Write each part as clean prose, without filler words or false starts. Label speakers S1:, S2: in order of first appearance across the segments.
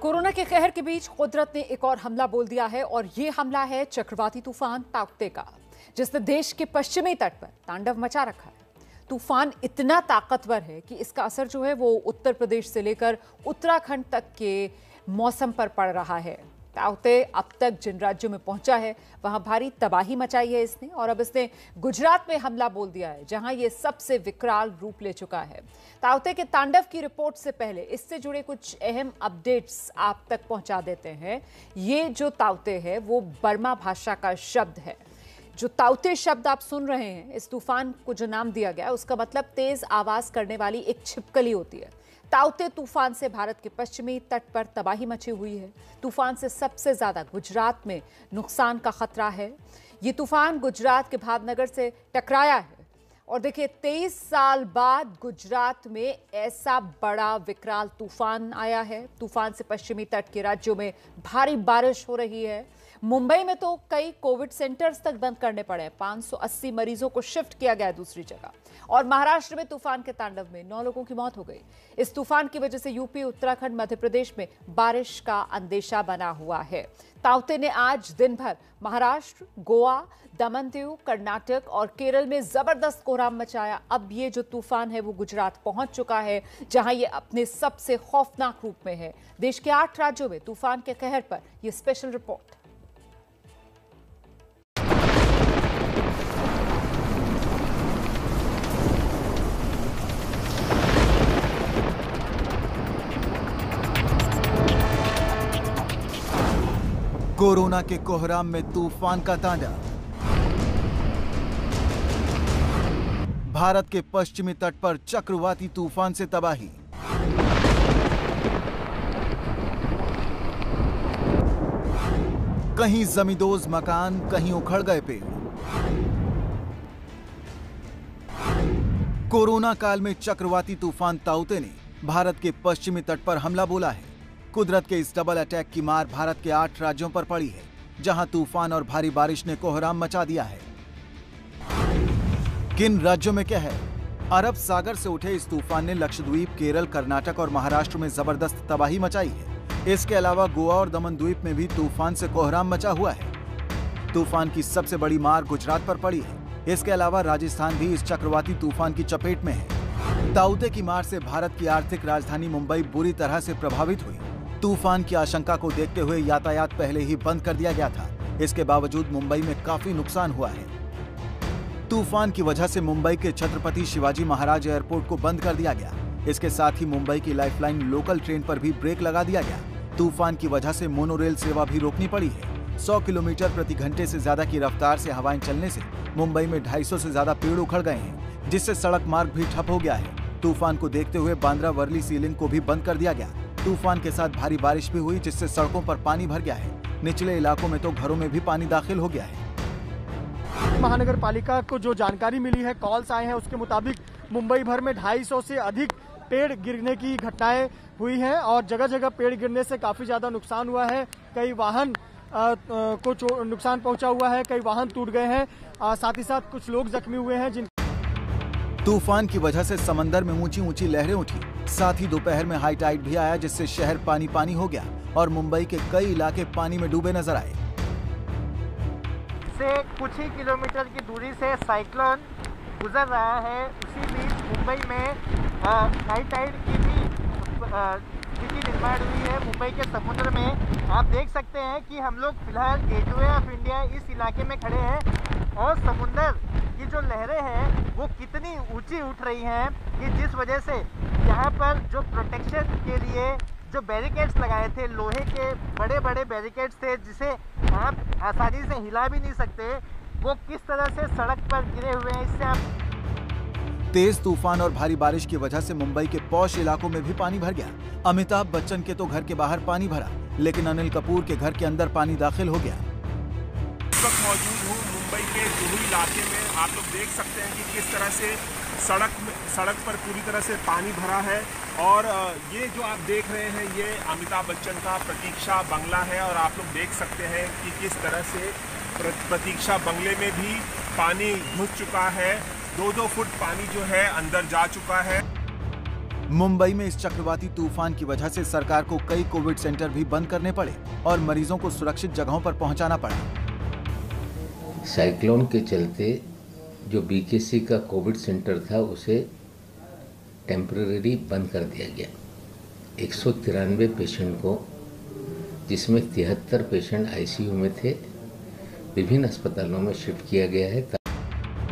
S1: Corona के कहर के बीच कुदरत ने एक और हमला बोल दिया है और ये हमला है चक्रवाती तूफान ताउते का, जिसने देश के पश्चिमी तट पर तांडव मचा रखा है। तूफान इतना ताकतवर है कि इसका असर जो है वो उत्तर प्रदेश से लेकर उत्तराखंड तक के मौसम पर पड़ रहा है। ताउते अब तक जिन राज्यों में पहुंचा है वहां भारी तबाही मचाई है इसने, और अब इसने गुजरात में हमला बोल दिया है जहां ये सबसे विकराल रूप ले चुका है। ताउते के तांडव की रिपोर्ट से पहले इससे जुड़े कुछ अहम अपडेट्स आप तक पहुंचा देते हैं। ये जो ताउते है वो बर्मा भाषा का शब्द है। जो ताउते शब्द आप सुन रहे हैं, इस तूफान को जो नाम दिया गया उसका मतलब तेज आवाज करने वाली एक छिपकली होती है। ताउते तूफान से भारत के पश्चिमी तट पर तबाही मची हुई है। तूफान से सबसे ज्यादा गुजरात में नुकसान का खतरा है। ये तूफान गुजरात के भावनगर से टकराया है और देखिए 23 साल बाद गुजरात में ऐसा बड़ा विकराल तूफान आया है। तूफान से पश्चिमी तट के राज्यों में भारी बारिश हो रही है। मुंबई में तो कई कोविड सेंटर्स तक बंद करने पड़े हैं। 580 मरीजों को शिफ्ट किया गया है दूसरी जगह। और महाराष्ट्र में तूफान के तांडव में 9 लोगों की मौत हो गई। इस तूफान की वजह से यूपी, उत्तराखंड, मध्य प्रदेश में बारिश का अंदेशा बना हुआ है। ताउते ने आज दिन भर महाराष्ट्र, गोवा, दमन दीव, कर्नाटक और केरल में जबरदस्त कोहराम मचाया। अब ये जो तूफान है वो गुजरात पहुंच चुका है जहां ये अपने सबसे खौफनाक रूप में है। देश के 8 राज्यों में तूफान के कहर पर यह स्पेशल रिपोर्ट।
S2: कोरोना के कोहराम में तूफान का तांडव। भारत के पश्चिमी तट पर चक्रवाती तूफान से तबाही। कहीं जमींदोज मकान, कहीं उखड़ गए पेड़। कोरोना काल में चक्रवाती तूफान ताउते ने भारत के पश्चिमी तट पर हमला बोला है। कुदरत के इस डबल अटैक की मार भारत के 8 राज्यों पर पड़ी है, जहां तूफान और भारी बारिश ने कोहराम मचा दिया है। किन राज्यों में कहर? अरब सागर से उठे इस तूफान ने लक्षद्वीप, केरल, कर्नाटक और महाराष्ट्र में जबरदस्त तबाही मचाई है। इसके अलावा गोवा और दमन द्वीप में भी तूफान से कोहराम मचा हुआ है। तूफान की सबसे बड़ी मार गुजरात पर पड़ी है। इसके अलावा राजस्थान भी इस चक्रवाती तूफान की चपेट में है। ताउते की मार से भारत की आर्थिक राजधानी मुंबई बुरी तरह से प्रभावित हुई। तूफान की आशंका को देखते हुए यातायात पहले ही बंद कर दिया गया था। इसके बावजूद मुंबई में काफी नुकसान हुआ है। तूफान की वजह से मुंबई के छत्रपति शिवाजी महाराज एयरपोर्ट को बंद कर दिया गया। इसके साथ ही मुंबई की लाइफलाइन लोकल ट्रेन पर भी ब्रेक लगा दिया गया। तूफान की वजह से मोनोरेल सेवा भी रोकनी पड़ी है। 100 किलोमीटर प्रति घंटे से ज्यादा की रफ्तार से हवाएं चलने से मुंबई में 250 से ज्यादा पेड़ उखड़ गए हैं, जिससे सड़क मार्ग भी ठप हो गया है। तूफान को देखते हुए बांद्रा वर्ली सी लिंक को भी बंद कर दिया गया। तूफान के साथ भारी बारिश भी हुई, जिससे सड़कों पर पानी भर गया है। निचले इलाकों में तो घरों में भी पानी दाखिल हो गया है।
S3: महानगर पालिका को जो जानकारी मिली है, कॉल्स आए हैं, उसके मुताबिक मुंबई भर में 250 से अधिक पेड़ गिरने की घटनाएं हुई हैं और जगह जगह पेड़ गिरने से काफी ज्यादा नुकसान हुआ है। कई वाहन को नुकसान पहुंचा हुआ है, कई वाहन टूट गए हैं, साथ ही साथ कुछ लोग जख्मी हुए हैं।
S2: तूफान की वजह से समंदर में ऊंची ऊंची लहरें उठी। साथ ही दोपहर में हाई टाइड भी आया, जिससे शहर पानी पानी हो गया और मुंबई के कई इलाके पानी में डूबे नजर आए।
S4: से कुछ ही किलोमीटर की दूरी से साइक्लोन गुजर रहा है। उसी बीच मुंबई में हाई टाइड की भी स्थिति निर्माण हुई है। मुंबई के समुद्र में आप देख सकते हैं कि हम लोग फिलहाल गेटवे ऑफ इंडिया इस इलाके में खड़े हैं और समुद्र की जो लहरें हैं वो कितनी ऊंची उठ रही हैं कि जिस वजह से यहाँ पर जो प्रोटेक्शन के लिए जो बैरिकेड्स लगाए थे, लोहे के बड़े बड़े बैरिकेड्स थे जिसे आप आसानी से हिला भी नहीं सकते, वो किस तरह से सड़क पर गिरे हुए हैं। इससे आप
S2: तेज तूफान और भारी बारिश की वजह से मुंबई के पॉश इलाकों में भी पानी भर गया। अमिताभ बच्चन के तो घर के बाहर पानी भरा, लेकिन अनिल कपूर के घर के अंदर पानी दाखिल हो गया।
S5: इस वक्त मौजूद हूँ मुंबई के जुहू इलाके में। आप लोग देख सकते हैं कि किस तरह से सड़क पर पूरी तरह से पानी भरा है। और ये जो आप देख रहे हैं ये अमिताभ बच्चन का प्रतीक्षा बंगला है और आप लोग देख सकते हैं कि किस तरह से प्रतीक्षा बंगले में भी पानी घुस चुका है। 2-2 फुट पानी जो है अंदर जा चुका है।
S2: मुंबई में इस चक्रवाती तूफान की वजह से सरकार को कई कोविड सेंटर भी बंद करने पड़े और मरीजों को सुरक्षित जगहों पर पहुंचाना पड़ा।
S6: साइक्लोन के चलते जो बीकेसी का कोविड सेंटर था उसे टेम्पररी बंद कर दिया गया। 193 पेशेंट को, जिसमें 73 पेशेंट आईसीयू में थे, विभिन्न अस्पतालों में शिफ्ट किया गया है।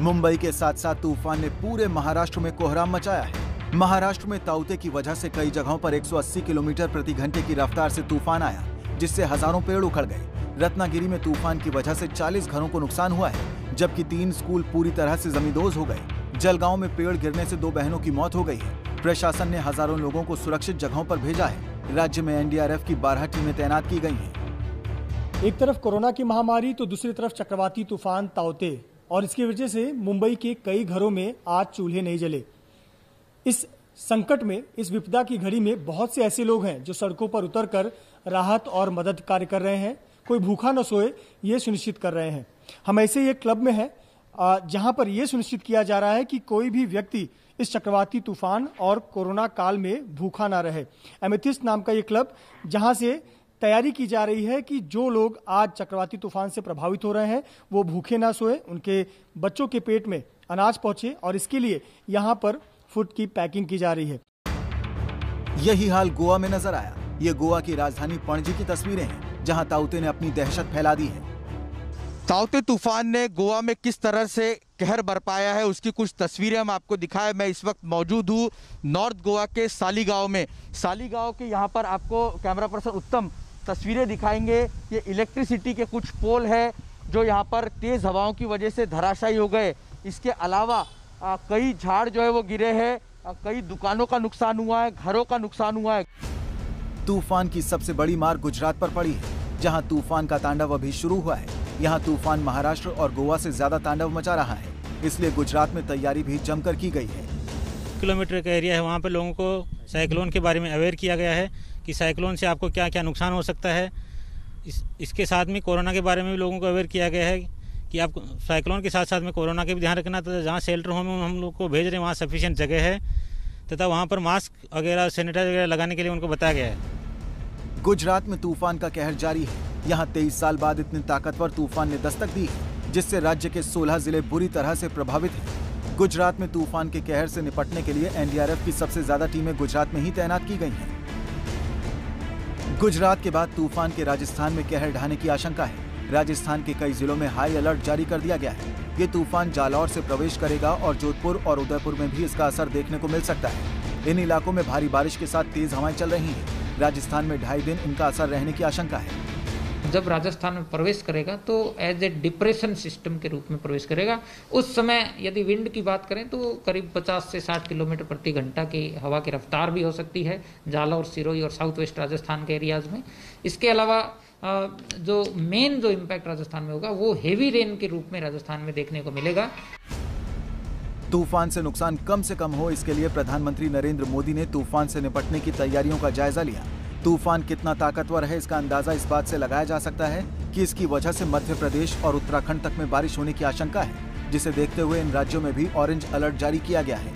S2: मुंबई के साथ साथ तूफान ने पूरे महाराष्ट्र में कोहराम मचाया है। महाराष्ट्र में ताउते की वजह से कई जगहों पर 180 किलोमीटर प्रति घंटे की रफ्तार से तूफान आया, जिससे हजारों पेड़ उखड़ गए। रत्नागिरी में तूफान की वजह से 40 घरों को नुकसान हुआ है, जबकि 3 स्कूल पूरी तरह से जमींदोज हो गए। जलगांव में पेड़ गिरने से 2 बहनों की मौत हो गई है। प्रशासन ने हजारों लोगों को सुरक्षित जगहों पर भेजा है। राज्य में एनडीआरएफ की 12 टीमें तैनात की गई हैं।
S3: एक तरफ कोरोना की महामारी तो दूसरी तरफ चक्रवाती तूफान ताउते, और इसकी वजह से मुंबई के कई घरों में आज चूल्हे नहीं जले। इस संकट में, इस विपदा की घड़ी में बहुत से ऐसे लोग हैं जो सड़कों पर उतरकर राहत और मदद कार्य कर रहे हैं। कोई भूखा न सोए ये सुनिश्चित कर रहे हैं। हम ऐसे ही एक क्लब में हैं जहां पर यह सुनिश्चित किया जा रहा है कि कोई भी व्यक्ति इस चक्रवाती तूफान और कोरोना काल में भूखा ना रहे। एमेथिस्ट नाम का ये क्लब, जहां से तैयारी की जा रही है कि जो लोग आज चक्रवाती तूफान से प्रभावित हो रहे हैं वो भूखे ना सोए, उनके बच्चों के पेट में अनाज पहुंचे, और इसके लिए यहां पर फूड की पैकिंग की जा रही है।
S2: यही हाल गोवा में नजर आया। ये गोवा की राजधानी पणजी की तस्वीरें हैं, जहां ताउते ने अपनी दहशत फैला दी है।
S7: ताउते तूफान ने गोवा में किस तरह से कहर बरपाया है उसकी कुछ तस्वीरें हम आपको दिखाएं। मैं इस वक्त मौजूद हूँ नॉर्थ गोवा के सालीगांव में। सालीगांव के यहाँ पर आपको कैमरा पर्सन उत्तम तस्वीरें दिखाएंगे। ये इलेक्ट्रिसिटी के कुछ पोल है जो यहाँ पर तेज हवाओं की वजह से धराशायी हो गए। इसके अलावा कई झाड़ जो है वो गिरे हैं, कई दुकानों का नुकसान हुआ है, घरों का नुकसान हुआ है।
S2: तूफान की सबसे बड़ी मार गुजरात पर पड़ी है, जहां तूफान का तांडव अभी शुरू हुआ है। यहां तूफान महाराष्ट्र और गोवा से ज्यादा तांडव मचा रहा है, इसलिए गुजरात में तैयारी भी जमकर की गई है।
S8: किलोमीटर का एरिया है, वहाँ पर लोगों को साइक्लोन के बारे में अवेयर किया गया है कि साइक्लोन से आपको क्या क्या नुकसान हो सकता है। इसके साथ में कोरोना के बारे में भी लोगों को अवेयर किया गया है कि आप साइक्लोन के साथ साथ में कोरोना के भी ध्यान रखना। तो जहाँ शेल्टर होम में हम लोग को भेज रहे हैं वहाँ सफिशिएंट जगह है, तथा वहाँ पर मास्क वगैरह सैनिटाइजर वगैरह लगाने के लिए उनको बताया गया है।
S2: गुजरात में तूफान का कहर जारी है। यहाँ 23 साल बाद इतने ताकतवर तूफान ने दस्तक दी है, जिससे राज्य के 16 जिले बुरी तरह से प्रभावित हैं। गुजरात में तूफान के कहर से निपटने के लिए एनडीआरएफ की सबसे ज्यादा टीमें गुजरात में ही तैनात की गई हैं। गुजरात के बाद तूफान के राजस्थान में कहर ढाने की आशंका है। राजस्थान के कई जिलों में हाई अलर्ट जारी कर दिया गया है। ये तूफान जालौर से प्रवेश करेगा और जोधपुर और उदयपुर में भी इसका असर देखने को मिल सकता है। इन इलाकों में भारी बारिश के साथ तेज हवाएं चल रही हैं। राजस्थान में 2.5 दिन इनका असर रहने की आशंका है।
S9: जब राजस्थान में प्रवेश करेगा तो एज ए डिप्रेशन सिस्टम के रूप में प्रवेश करेगा। उस समय यदि विंड की बात करें तो करीब 50 से 60 किलोमीटर प्रति घंटा की हवा की रफ्तार भी हो सकती है जालौर, सिरोही और साउथ वेस्ट राजस्थान के एरियाज में। इसके अलावा जो मेन जो इम्पैक्ट राजस्थान में होगा वो हेवी रेन के रूप में राजस्थान में देखने को मिलेगा।
S2: तूफान से नुकसान कम से कम हो, इसके लिए प्रधानमंत्री नरेंद्र मोदी ने तूफान से निपटने की तैयारियों का जायजा लिया। तूफान कितना ताकतवर है इसका अंदाजा इस बात से लगाया जा सकता है कि इसकी वजह से मध्य प्रदेश और उत्तराखंड तक में बारिश होने की आशंका है, जिसे देखते हुए इन राज्यों में भी ऑरेंज अलर्ट जारी किया गया है।